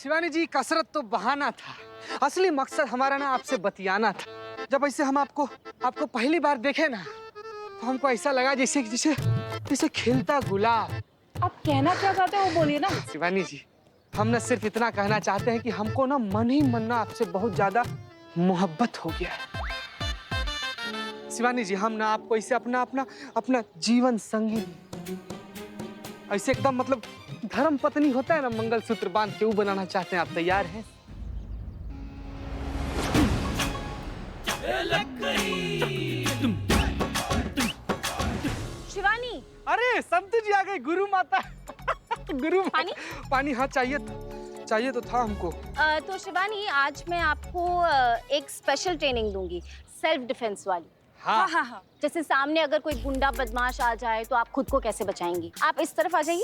शिवानी जी, कसरत तो बहाना था। असली मकसद हमारा ना आपसे बतियाना था। जब ऐसे हम आपको पहली बार देखे ना, तो हमको ऐसा लगा जैसे जैसे जैसे खिलता गुलाब। आप कहना क्या चाहते हो वो बोलिए ना। शिवानी जी, हम ना सिर्फ इतना कहना चाहते हैं कि हमको ना मन ही मन ना आपसे बहुत ज्यादा मोहब्बत हो गया है। शिवानी जी, हम ना आपको इसे अपना अपना अपना जीवन संगी, ऐसे एकदम मतलब धर्म पत्नी होता है ना, मंगलसूत्र बांध के वो बनाना चाहते हैं। आप तैयार हैं? शिवानी, अरे संतु जी आ गए, गुरु माता। गुरु पानी? पानी, हाँ चाहिए तो था हमको। तो शिवानी, आज मैं आपको एक स्पेशल ट्रेनिंग दूंगी, सेल्फ डिफेंस वाली। हाँ हाँ। जैसे सामने अगर कोई गुंडा बदमाश आ जाए तो आप खुद को कैसे बचाएंगी। आप इस तरफ आ जाइए।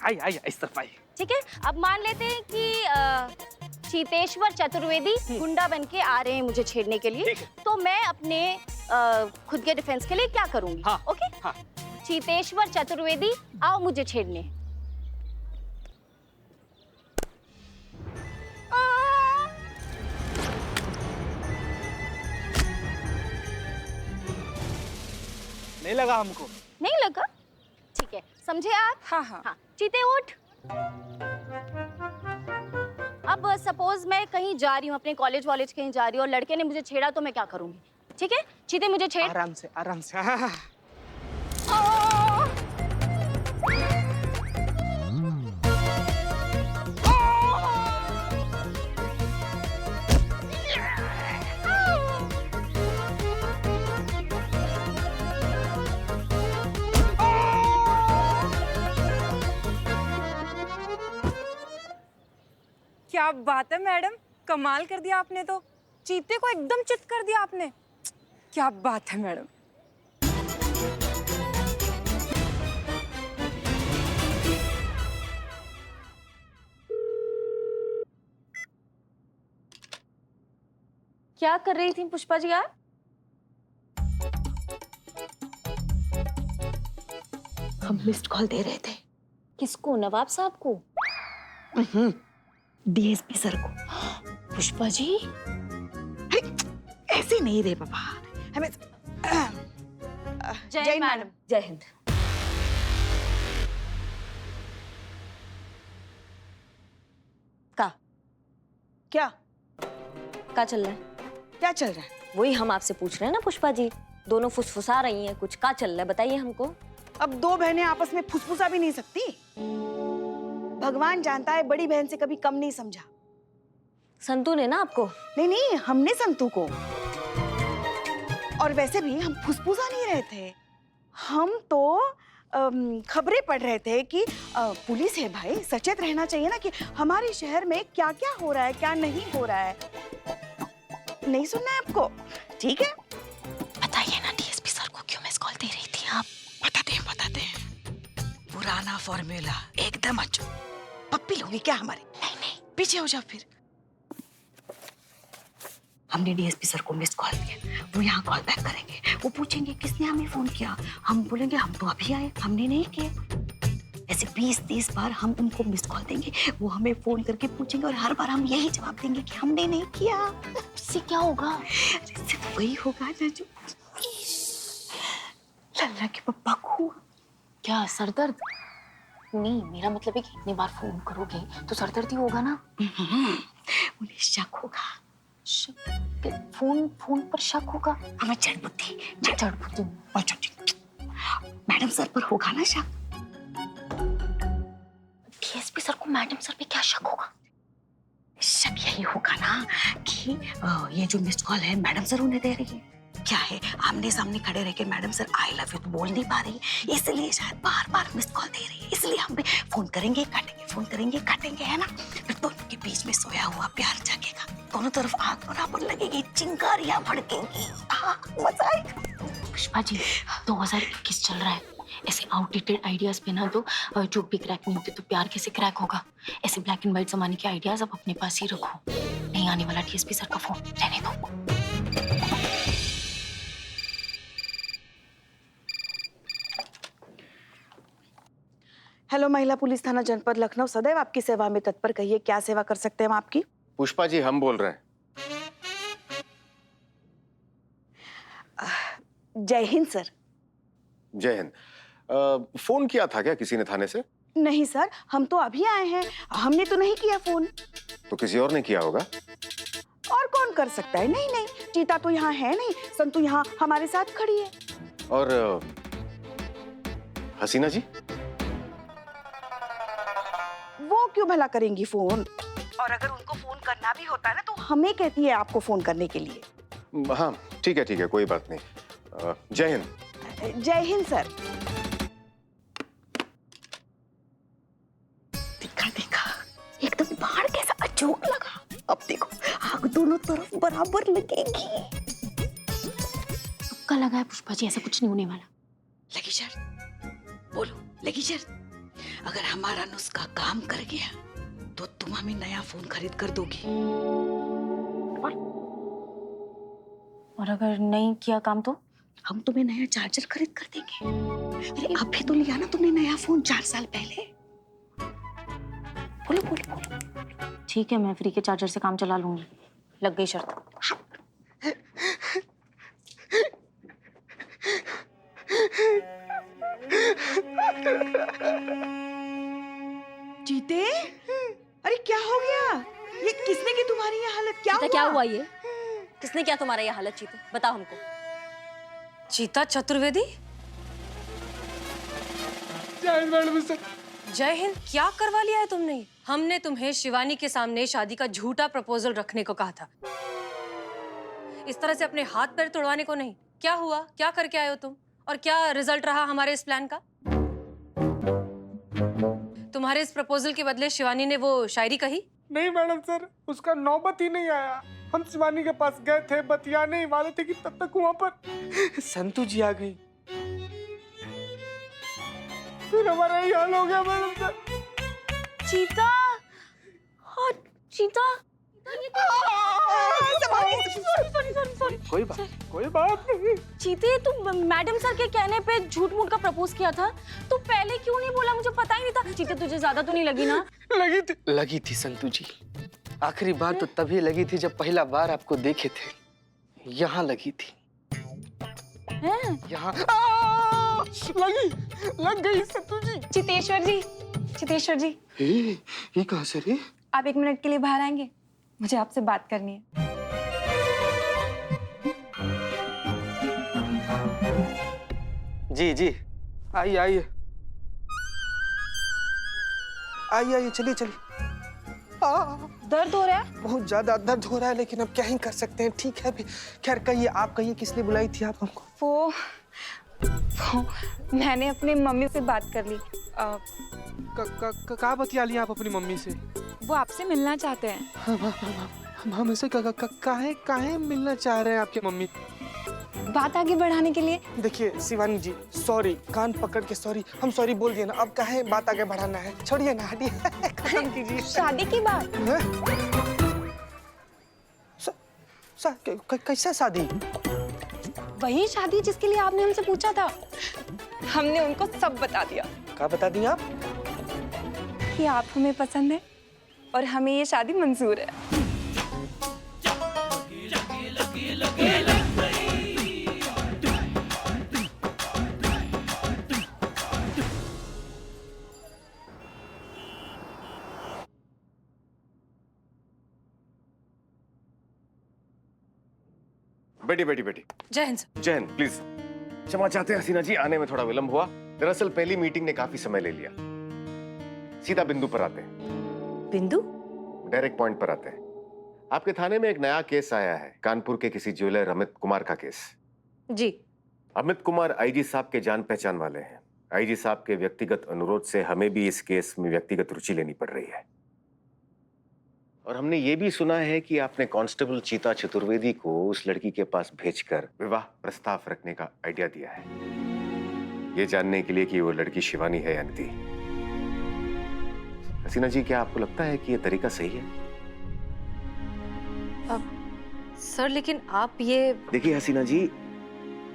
आई इस तरफ आई। ठीक है, अब मान लेते हैं कि चीतेश्वर चतुर्वेदी गुंडा बन के आ रहे हैं मुझे छेड़ने के लिए। तो मैं अपने खुद के डिफेंस के लिए क्या करूंगी? हाँ, ओके? हाँ। चीतेश्वर चतुर्वेदी आओ मुझे छेड़ने। नहीं लगा हमको। नहीं लगा? ठीक है, समझे आप? हाँ। चीते उठ। अब सपोज मैं कहीं जा रही हूँ, अपने कॉलेज कहीं जा रही हूँ और लड़के ने मुझे छेड़ा तो मैं क्या करूंगी? ठीक है, चीते मुझे छेड़। आराम से हाँ। क्या बात है मैडम, कमाल कर दिया आपने तो। चीते को एकदम चित कर दिया आपने। क्या बात है मैडम। क्या कर रही थी पुष्पा जी आप? हम मिस्ड कॉल दे रहे थे। किसको? नवाब साहब को? डीएसपी सर को। पुष्पा जी, ऐसे नहीं रे बाबा, हमें जय मैडम। जय हिंद। क्या क्या चल रहा है? क्या चल रहा है? वही हम आपसे पूछ रहे हैं ना पुष्पा जी। दोनों फुसफुसा रही हैं, कुछ क्या चल रहा है बताइए हमको। अब दो बहनें आपस में फुसफुसा भी नहीं सकती। भगवान जानता है बड़ी बहन से कभी कम नहीं समझा। संतू ने ना आपको? नहीं, हमने संतू को। और वैसे भी हम फुसफुसा नहीं रहे थे, हम तो खबरें पढ़ रहे थे कि पुलिस है भाई, सचेत रहना चाहिए ना कि हमारे शहर में क्या क्या हो रहा है, क्या नहीं हो रहा है। नहीं सुनना है आपको? ठीक है, बताइए ना डीएसपी सर को क्यों मिस कॉल दे रही थी आप? बताते हैं। पुराना फॉर्मूला एकदम अच्छा। पप्पी लोगी क्या हमारी? नहीं, पीछे हो जाओ फिर। हमने डीएसपी सर को मिस कॉल दिया, वो यहाँ कॉल बैक करेंगे, वो पूछेंगे किसने हमें फोन किया, हम बोलेंगे हम तो अभी आए, हमने नहीं किया। ऐसे 20-30 बार हम उनको मिस कॉल देंगे, वो हमें फोन करके पूछेंगे और हर बार हम यही जवाब देंगे कि हमने नहीं किया। इससे क्या होगा? इससे तो वही होगा ना जो लल्ला के पप्पा को। क्या सरदर्द? नहीं, मेरा मतलब है कि इतनी बार फोन करोगे तो सरदर्द ही होगा ना। उन्हें शक होगा। फोन पर शक होगा? हमें चढ़ बुद्धि। मैडम सर पर होगा ना शक। डीएसपी सर को मैडम सर पे क्या शक होगा? शक यही होगा ना कि ये जो मिस्ड कॉल है मैडम सर उन्हें दे रही है। क्या है, आमने सामने खड़े रह के madam sir I love you तो बोल नहीं पा रही, इसलिए शायद बार बार मिस्ड कॉल दे रही है। इसलिए हम भी फोन करेंगे काटेंगे, है ना। फिर दोनों के बीच में सोया हुआ प्यार जागेगा, दोनों तरफ आग बराबर लगेगी, चिंगारियां भड़केंगी, मजा आएगा। पुष्पा जी, 2021 चल रहा है, ऐसे आउटडेटेड आइडियाज पे ना तो जो भी क्रैक नहीं होते तो प्यार कैसे क्रैक होगा। ऐसे ब्लैक एंड व्हाइट जमाने के आइडियाज आप अपने पास ही रखो। नहीं आने वाला डीएसपी सर का फोन, रहने दो। हेलो, महिला पुलिस थाना जनपद लखनऊ सदैव आपकी सेवा में तत्पर। कहिए, क्या सेवा कर सकते हैं हम आपकी? पुष्पा जी, हम बोल रहे हैं। जय हिंद सर। जय हिंद। फोन किया था क्या किसी ने थाने से? नहीं सर, हम तो अभी आए हैं, हमने तो नहीं किया फोन। तो किसी और ने किया होगा। और कौन कर सकता है? नहीं नहीं, चीता तो यहाँ है नहीं, संतू यहाँ हमारे साथ खड़ी है। और हसीना जी? वो क्यों भला करेंगी फोन? और अगर उनको फोन करना भी होता है ना, तो हमें कहती है आपको फोन करने के लिए। हाँ ठीक है, कोई बात नहीं। जय हिंद। जय हिंद सर। देखा देखा, एकदम बाहर कैसा अचूक लगा। अब देखो, आग दोनों तरफ बराबर लगेगी। तुक्का लगा है पुष्पा जी, ऐसा कुछ नहीं होने वाला। लगी शर्त? बोलो, लगी शर्त? अगर हमारा नुस्खा काम कर गया तो तुम हमें नया फोन खरीद कर दोगी। और अगर नहीं किया काम तो? हम तुम्हें नया चार्जर खरीद कर देंगे। अरे अभी तो लिया ना तुमने नया फोन 4 साल पहले। बोलो बोलो बोलो। ठीक है, मैं फ्री के चार्जर से काम चला लूंगी। लग गई शर्त। जीते, अरे क्या हो गया? ये किसने की तुम्हारी ये हालत? क्या हुआ ये? किसने किया तुम्हारा ये हालत चीते? बताओ हमको। चीता चतुर्वेदी? जय हिंद मैडम सर। जय हिंद। क्या करवा लिया है तुमने? हमने तुम्हें शिवानी के सामने शादी का झूठा प्रपोजल रखने को कहा था, इस तरह से अपने हाथ पैर तोड़वाने को नहीं। क्या हुआ? क्या करके आए हो तुम? और क्या रिजल्ट रहा हमारे इस प्लान का? तुम्हारे इस प्रपोजल के बदले शिवानी ने वो शायरी कही? नहीं मैडम सर, उसका नौबत ही नहीं आया। हम शिवानी के पास गए थे, बतियाने ही वाले थे कि तब तक वहां पर संतू जी आ गई। फिर हमारा ही हाल हो गया मैडम सर। चीता, हाँ चीता। कोई बात नहीं। चीते, तुम मैडम सर के कहने पे झूठ मूठ का प्रपोज किया था, तो पहले क्यों नहीं बोला? मुझे पता ही नहीं था। चीते, तुझे ज्यादा तो नहीं लगी ना? लगी थी संतू जी। आखिरी बार तो तभी लगी थी जब पहला बार आपको देखे थे। यहाँ लगी थी। हैं? यहाँ लग गई संतू जी। चितेश्वर जी, ये कहाँ से रे? आप 1 मिनट के लिए बाहर आएंगे? मुझे आपसे बात करनी है। जी आइए आइए चलिए। दर्द हो रहा है? बहुत ज्यादा दर्द हो रहा है, लेकिन अब क्या ही कर सकते हैं। ठीक है, खैर कहिए, आप कहिए, किसने बुलाई थी आप हमको? वो मैंने अपनी मम्मी से बात कर ली। कहाँ बतिया लिया आप अपनी मम्मी से? वो आपसे मिलना चाहते हैं। हम ऐसे काहे मिलना चाह रहे हैं आपके मम्मी? बात आगे बढ़ाने के लिए। देखिए शिवानी जी, सॉरी, कान पकड़ के सॉरी। हम सॉरी बोल दिए ना, अब काहे बात आगे बढ़ाना है? छोड़िए ना, हटिए। खत्म कीजिए शादी की बात। कैसा शादी? वही शादी जिसके लिए आपने हमसे पूछा था। हमने उनको सब बता दिया। क्या बता दिया आप? कि आप हमें पसंद है और हमें ये शादी मंजूर है। बेटी। जय हिंद। जय हिंद। प्लीज क्षमा चाहते हैं हसीना जी, आने में थोड़ा विलंब हुआ। दरअसल पहली मीटिंग ने काफी समय ले लिया। सीधा बिंदु पर आते हैं। बिंदु? डायरेक्ट पॉइंट पर आते हैं। आपके थाने में एक नया केस आया है, कानपुर के किसी ज्वेलर अमित कुमार का केस। जी। अमित कुमार आईजी साहब के जान पहचान वाले हैं। आईजी साहब के व्यक्तिगत अनुरोध से हमें भी इस केस में व्यक्तिगत रुचि लेनी पड़ रही है। और हमने ये भी सुना है कि आपने कांस्टेबल चीता चतुर्वेदी को उस लड़की के पास भेजकर विवाह प्रस्ताव रखने का आइडिया दिया है, ये जानने के लिए कि वो लड़की शिवानी है या नहीं। हसीना जी, क्या आपको लगता है कि ये तरीका सही है? सर, लेकिन आप ये... देखिए हसीना जी,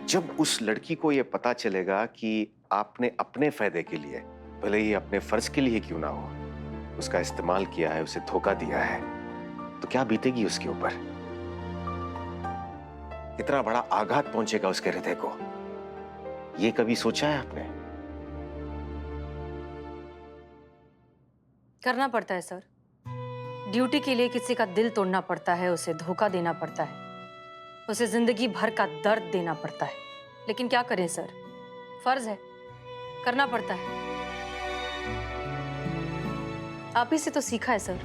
जब उस लड़की को ये पता चलेगा कि आपने अपने फायदे के लिए भले ही अपने फर्ज के लिए क्यों ना हो, उसका इस्तेमाल किया है, उसे धोखा दिया है, तो क्या बीतेगी उसके ऊपर? कितना बड़ा आघात पहुंचेगा उसके हृदय को, ये कभी सोचा है आपने? करना पड़ता है सर। ड्यूटी के लिए किसी का दिल तोड़ना पड़ता है, उसे धोखा देना पड़ता है, उसे जिंदगी भर का दर्द देना पड़ता है। लेकिन क्या करें सर, फर्ज है, करना पड़ता है। आप ही से तो सीखा है सर।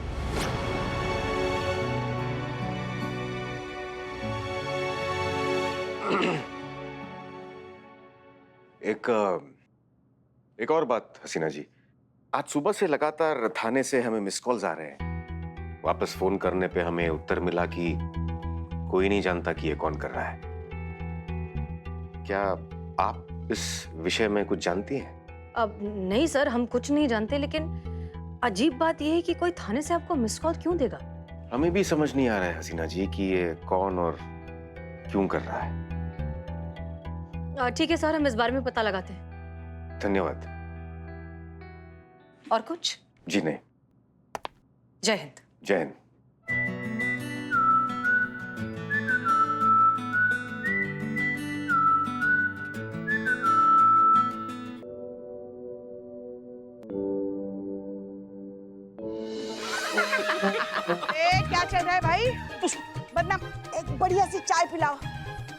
एक और बात हसीना जी, आज सुबह से लगातार थाने से हमें मिस कॉल्स आ रहे हैं। वापस फोन करने पे हमें उत्तर मिला कि कोई नहीं जानता कि ये कौन कर रहा है। क्या आप इस विषय में कुछ जानती हैं? अब नहीं सर, हम कुछ नहीं जानते, लेकिन अजीब बात यह है कि कोई थाने से आपको मिस कॉल क्यों देगा? हमें भी समझ नहीं आ रहा है हसीना जी कि ये कौन और क्यों कर रहा है। ठीक है सर, हम इस बारे में पता लगाते हैं। धन्यवाद। और कुछ? जी नहीं। जय हिंद। जय हिंद। क्या चल रहा है भाई? बदनाम, एक बढ़िया सी चाय पिलाओ।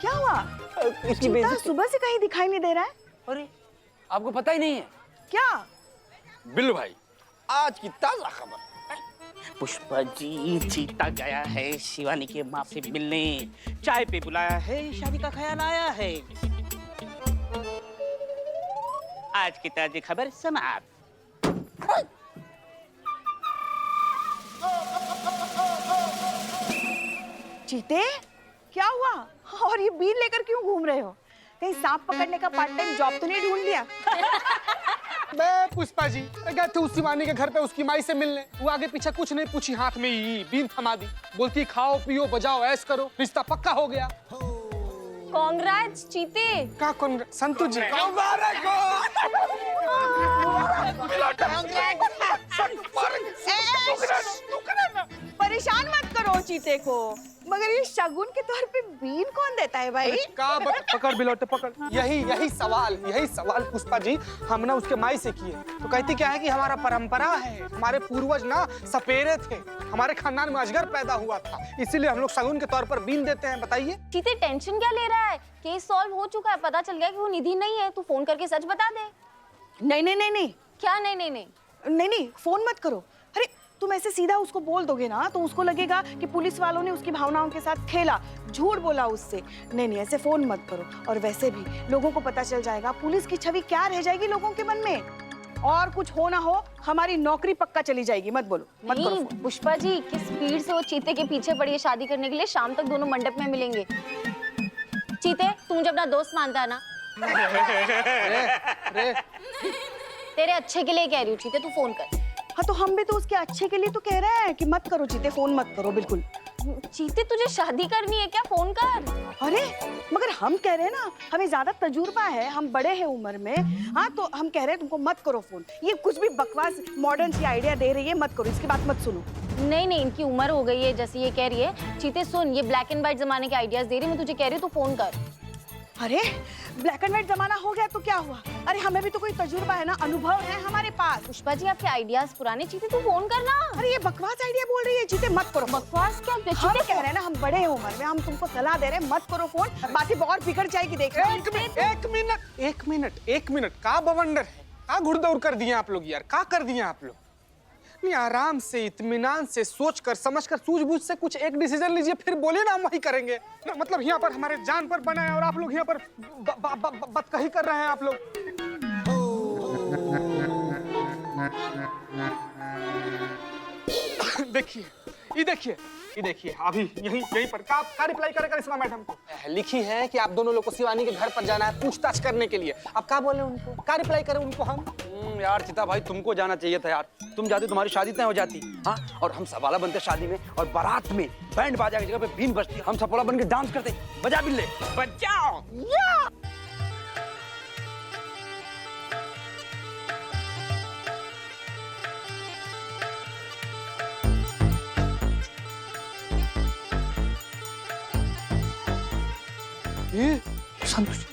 क्या हुआ? इसकी चीता सुबह से कहीं दिखाई नहीं दे रहा है। अरे आपको पता ही नहीं है क्या? बिल्लू भाई, आज की ताजा खबर। पुष्पा जी, चीता गया है शिवानी के माँ से मिलने, चाय पे बुलाया है, शादी का ख्याल आया है। आज की ताजी खबर समाप्त। चीते, क्या हुआ? और ये बीन लेकर क्यों घूम रहे हो? कहीं सांप पकड़ने का पार्ट टाइम जॉब तो नहीं ढूंढ लिया? मैं पुष्पा जी गए थे उस शिवानी के घर पे उसकी माई से मिलने। वो आगे पीछे कुछ नहीं पूछी, हाथ में ही बीन थमा दी। बोलती खाओ पियो बजाओ ऐश करो, रिश्ता पक्का हो गया। कांग्रेट्स चीते। का कौन? संतु जी। परेशान मत करो चीते को, मगर ये शगुन के तौर पे बीन कौन देता है भाई? पकड़ बिलोटे पकड़। यही सवाल पुष्पा जी हम ना उसके माई से किए, तो कहती क्या है कि हमारा परंपरा है, हमारे पूर्वज ना सपेरे थे, हमारे खानदान में अजगर पैदा हुआ था, इसीलिए हम लोग शगुन के तौर पर बीन देते हैं। बताइए चीते, टेंशन क्या ले रहा है? केस सॉल्व हो चुका है, पता चल गया कि वो निधि नहीं है। तू फोन करके सच बता दे। नहीं। क्या नहीं? नहीं, फोन मत करो। अरे तुम ऐसे सीधा उसको बोल दोगे ना तो उसको लगेगा कि पुलिस वालों ने उसकी भावनाओं के साथ खेला, झूठ बोला उससे। नहीं, ऐसे फोन मत करो। और वैसे भी लोगों को पता चल जाएगा, पुलिस की छवि क्या रह जाएगी लोगों के मन में। और कुछ हो ना हो, हमारी नौकरी पक्का चली जाएगी। मत बोलो, मत करो फोन। पुष्पा जी, किस स्पीड से वो चीते के पीछे पड़ी है शादी करने के लिए। शाम तक दोनों मंडप में मिलेंगे। चीते, तू मुझे अपना दोस्त मानता है ना? तेरे अच्छे के लिए कह रही हूँ चीते, तू फोन कर। हाँ तो हम भी तो उसके अच्छे के लिए तो कह रहे हैं कि मत करो चीते, फोन मत करो बिल्कुल। चीते, तुझे शादी करनी है क्या? फोन कर। अरे मगर हम कह रहे हैं ना, हमें ज्यादा तजुर्बा है, हम बड़े हैं उम्र में। हाँ तो हम कह रहे हैं तुमको मत करो फोन। ये कुछ भी बकवास मॉडर्न सी आइडिया दे रही है, मत करो, इसकी बात मत सुनो। नहीं, इनकी उम्र हो गई है जैसे ये कह रही है। चीते सुन, ये ब्लैक एंड व्हाइट जमाने के आइडियाज दे रही है, मैं तुझे कह रही हूँ तू फोन कर। अरे ब्लैक एंड व्हाइट जमाना हो गया तो क्या हुआ? अरे हमें भी तो कोई तजुर्बा है ना, अनुभव है हमारे पास। पुष्पा जी, आपके आइडियाज पुराने। चीते, तू फोन करना। अरे ये बकवास आइडिया बोल रही है चीते, मत करो। बकवास क्या? हम कह रहे हैं ना, हम बड़े हैं उम्र में, हम तुमको सलाह दे रहे हैं, मत करो फोन। बातें बहुत बिगड़ जाएगी, देख रहे हो? एक मिनट का बवंडर है, का घुड़दौड़ कर दिए आप लोग यार, का कर दिए आप लोग? नहीं, आराम से इत्मीनान से सोचकर समझकर सूझबूझ से कुछ एक डिसीजन लीजिए, फिर बोलिए ना हम वही करेंगे ना। मतलब यहाँ पर हमारे जान पर बना है और आप लोग यहाँ पर बदकही कर रहे हैं आप लोग। देखिए ये देखिए अभी यहीं पर का रिप्लाई करेगा करिश्मा मैडम को? लिखी है कि आप दोनों लोग को शिवानी के घर पर जाना है पूछताछ करने के लिए। आप क्या बोले उनको? क्या रिप्लाई करें उनको हम? यार चिता भाई, तुमको जाना चाहिए था यार। तुम जाते तुम्हारी शादी तय हो जाती। हाँ, और हम सवाला बनते शादी में, और बारात में बैंड बाजा की जगह पे बीन बजती, हम सपोला बन के डांस करते। बजा बिल्ले बजाओ। ये संतोष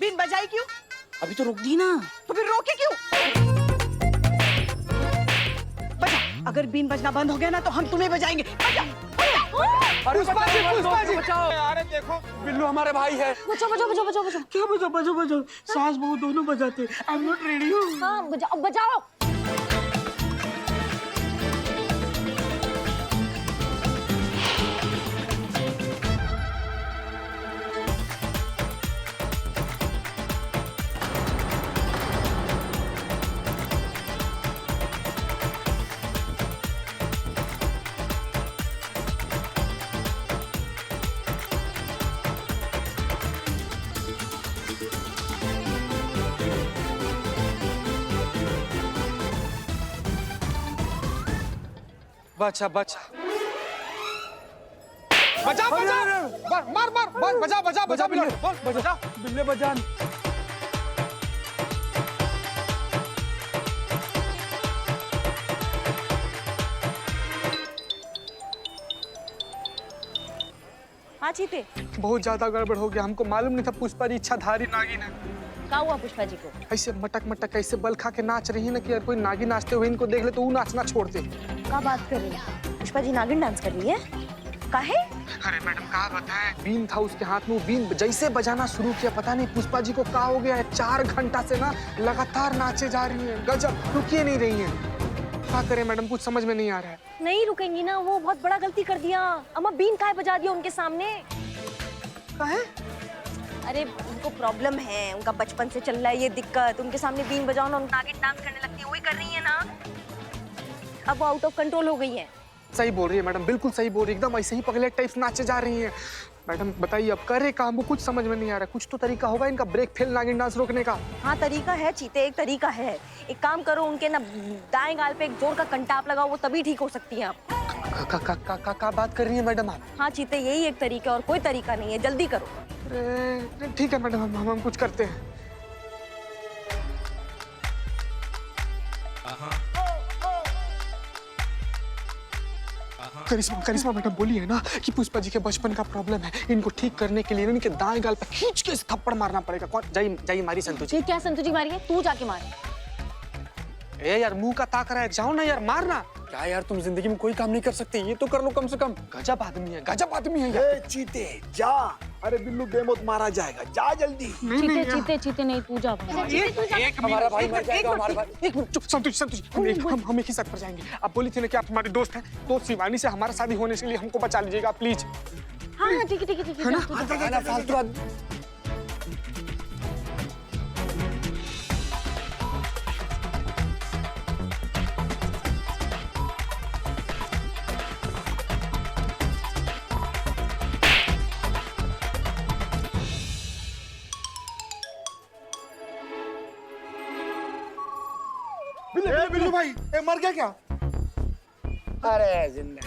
बीन बजाई क्यों? अभी तो रोक दी ना। तो फिर रोके क्यों? बजा। अगर बीन बजना बंद हो गया ना तो हम तुम्हें बजाएंगे। बजा। पुष्पा जी बचाओ। अरे देखो बिल्लू हमारे भाई है। बचाओ बचाओ बचाओ बचाओ बचाओ। क्या बजा बजा बजा सास बहू दोनों बजाते। I am not ready. हाँ बजाओ बजाओ। बचा बचा बजा बजा मार मार मार बजा बजा बजा बिल्ले बजा बिल्ले बजान। हाँ चीते, बहुत ज्यादा गड़बड़ हो गया। हमको मालूम नहीं था पुष्पा जी इच्छाधारी नागिन है। क्या हुआ पुष्पा जी को? ऐसे मटक मटक ऐसे बल खा के नाच रही है ना कि यार कोई नागिन नाचते हुए इनको देख ले तो वो नाचना छोड़ दे। क्या बात कर रही है? पुष्पा जी नागिन डांस कर रही है? काहे? अरे मैडम कहा बताएं, बीन था उसके हाथ में, वो बीन जैसे बजाना शुरू किया पता नहीं पुष्पा जी को क्या हो गया है। 4 घंटा से ना लगातार नाचे जा रही है, गजब, रुकिए नहीं रही है। क्या करें मैडम, कुछ समझ में नहीं आ रहा है। नहीं रुकेंगी ना, वो बहुत बड़ा गलती कर दिया। अम्मा बीन काहे बजा दिया उनके सामने? काहे? अरे उनको प्रॉब्लम है, उनका बचपन से चल रहा है ये दिक्कत। उनके सामने बीन बजाओ ना, नागिन डांस करने लगती है, वही कर रही है ना। अब वो आउट ऑफ कंट्रोल हो गई है। सही बोल रही है मैडम, बिल्कुल सही बोल रही है, एकदम ऐसे ही पगले टाइप नाचे जा रही हैं। मैडम बताइए अब करे काम, वो कुछ समझ में नहीं आ रहा। कुछ तो तरीका होगा इनका ब्रेक फेल नागिन डांस रोकने का। हाँ तरीका है चीते, एक तरीका है। एक काम करो, उनके ना दाएं गाल पे एक जोर का कंटाप लगाओ, वो तभी ठीक हो सकती हैं आप। का बात कर रही है मैडम आप? हाँ चीते, यही एक तरीका है और कोई तरीका नहीं है, जल्दी करो। अरे ठीक है मैडम, हम कुछ करते हैं। करिश्मा मैडम बोली है ना कि पुष्पा जी के बचपन का प्रॉब्लम है, इनको ठीक करने के लिए इनके दाएं गाल पर खींच के थप्पड़ मारना पड़ेगा। कौन जाइए मारी संतु जी। क्या संतु जी मारी है? तू जाके मार। ए यार मुंह का ताक रहा है, जाओ ना यार मारना। क्या यार तुम जिंदगी में कोई काम नहीं कर सकते, ये तो कर लो कम से कम। गजब आदमी है, गजब आदमी है यार। चीते जा, अरे बिल्लू बेमौत मारा जाएगा, जा जल्दी। चीते नहीं, तू जा। एक हमारा भाई मर जाएगा, हमारा भाई। एक मिनट चुप, संतु जी हम एक ही साथ पर जाएंगे। आप बोली थी ना कि आप हमारे दोस्त हैं, तो शिवानी से हमारा शादी होने के लिए हमको बचा लीजिएगा प्लीज। हाँ ठीक है ना फालतू आदमी। बिल्लू भाई मर गया क्या? अरे जिंदा।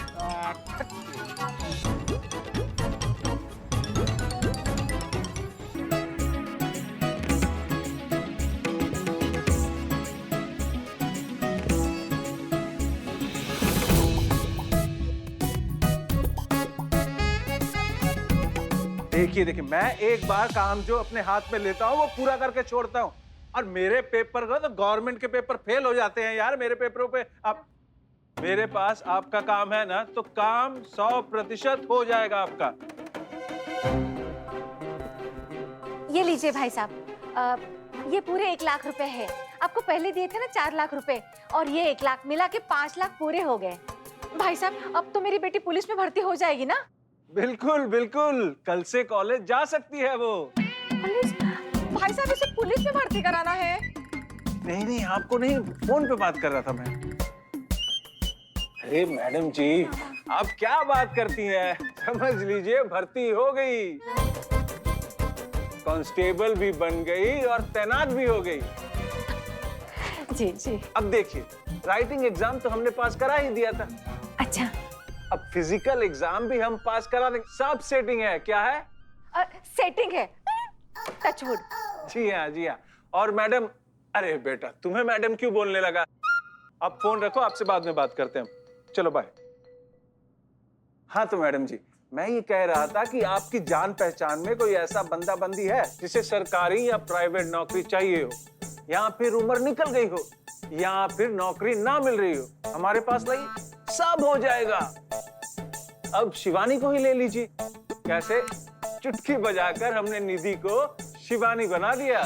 देखिए मैं एक बार काम जो अपने हाथ में लेता हूँ वो पूरा करके छोड़ता हूँ, और मेरे पेपर का तो गवर्नमेंट के पेपर फेल हो जाते हैं यार मेरे पेपरों पे। आप मेरे पास आपका काम है ना, तो काम 100% हो जाएगा आपका। ये लीजिए भाई साहब, ये पूरे 1 लाख रुपए है। आपको पहले दिए थे ना 4 लाख रुपए, और ये 1 लाख मिला के 5 लाख पूरे हो गए। भाई साहब अब तो मेरी बेटी पुलिस में भर्ती हो जाएगी ना? बिल्कुल बिल्कुल, कल से कॉलेज जा सकती है वो। पुलिस? भाई साहब इसे पुलिस में भर्ती कराना है? नहीं आपको नहीं, फोन पे बात कर रहा था मैं। अरे मैडम जी, आप क्या बात करती हैं? समझ लीजिए भर्ती हो गई, कांस्टेबल भी बन गई और तैनात भी हो गई। जी जी। अब देखिए, राइटिंग एग्जाम तो हमने पास करा ही दिया था, अच्छा, अब फिजिकल एग्जाम भी हम पास करा देंगे। सब सेटिंग है। क्या है? सेटिंग है। टचवुड। जी हाँ, जी हाँ। और मैडम, अरे बेटा तुम्हें मैडम क्यों बोलने लगा? आप फोन रखो, आपसे बाद में बात करते हैं। चलो बाय। हाँ तो मैडम जी, मैं ये कह रहा था कि आपकी जान पहचान में कोई ऐसा बंदा बंदी है जिसे सरकारी या प्राइवेट नौकरी चाहिए हो, या फिर उम्र निकल गई हो, या फिर नौकरी ना मिल रही हो, हमारे पास लाइए, सब हो जाएगा। अब शिवानी को ही ले लीजिए। कैसे? चुटकी बजाकर हमने निधि को शिवानी बना दिया।